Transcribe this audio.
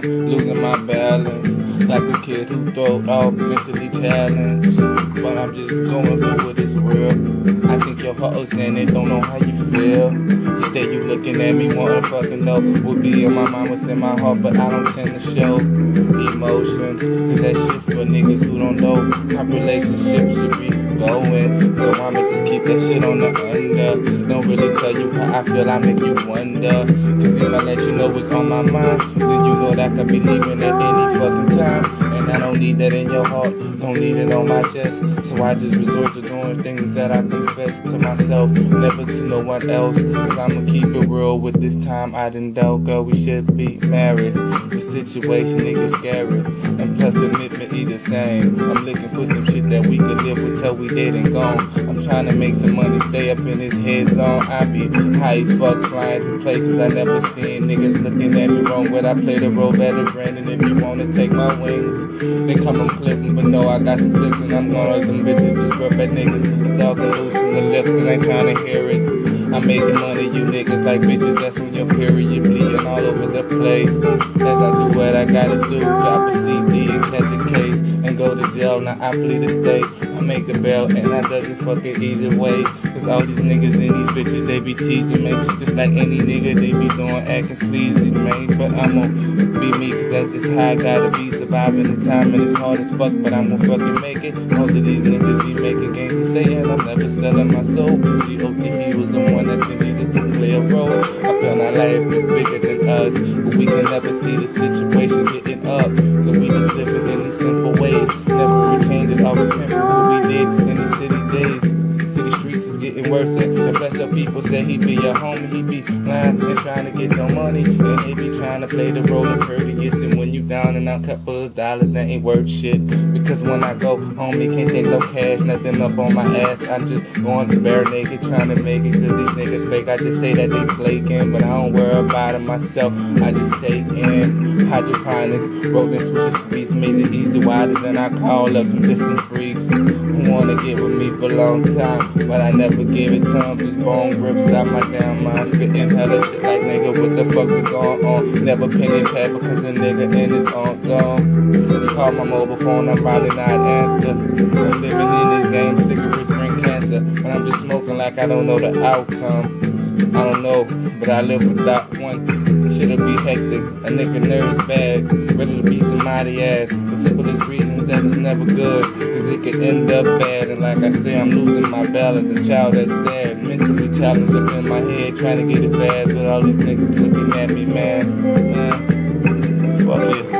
Losing my balance, like a kid who throwed off, mentally challenged. But I'm just going for what is real. I think your heart's in it, don't know how you feel. Stay you looking at me, wanna fucking know what be in my mind, what's in my heart, but I don't tend to show emotions. Cause that shit for niggas who don't know how relationships should be going. So I'ma just keep that shit on the under. Don't really tell you how I feel, I make you wonder. Cause if I let you know what's on my mind, then you know that I could be leaving at any fucking time. And I don't need that in your heart, don't need it on my chest. So I just resort to doing things that I confess to myself, never to no one else. Cause I'ma keep it real with this time I done dealt, girl, we should be married. The situation, nigga, scary, and plus the commitment be the same. I'm looking for some shit that we could live with till we dead and gone. I'm trying to make some money, stay up in his head zone. I be high as fuck, flying to places I never seen. Niggas looking at me wrong, but I play the role better, Brandon. If you wanna take my wings, then come and clip them. But no, I got some clips and I'm gonna let them bitches just rub at niggas who talking loose from the lips, cause I ain't trying to hear it. I'm making money, you niggas like bitches, that's on your period, bleeding all over the place. As I do what I gotta do, drop a CD and catch a case, and go to jail, now I plead the state. I make the bail, and I doesn't fucking either way. Cause all these niggas and these bitches, they be teasing me. Just like any nigga, they be doing acting sleazy, man. But I'm gonna be me, cause that's just how I gotta be. Surviving the time, and it's hard as fuck, but I'm gonna fucking make it. Most of these niggas be making games with Satan. I'm never selling my soul, cause he was the one that sent Jesus to play a role. I feel our life is bigger than us, but we can never see the situation getting up. So we just living in these sinful ways, never changing or repent for what we did in these city days. City streets is getting worse, and bless your people say he be your homie, he be lying and trying to get your money, and they be trying to play the role of courteous. And when you down and out, couple of dollars, that ain't worth shit. Because when I go home, you can't take no cash, nothing up on my ass. I'm just going bare naked, trying to make it, cause these niggas fake. I just say that they flaking, but I don't worry about it myself. I just take in hydroponics, broken switches, beats made it easy widers, and I call up some distant freaks who wanna get with me for a long time, but I never gave it to them. Just bone grips out my damn mind, spitting hella shit like nigga, what the fuck we going on? Never pen and pad because a nigga in his own zone. You call my mobile phone, I'm probably not answer. I'm living in this game, cigarettes bring cancer, but I'm just smoking like I don't know the outcome. I don't know, but I live without one. Shit'll be hectic, a nigga nerves bad, ready to beat somebody ass, for simplest reasons that it's never good, cause it could end up bad. And like I say, I'm losing my balance, a child that's sad, mentally challenged up in my head, trying to get it bad, but all these niggas looking at me, man, fuck it.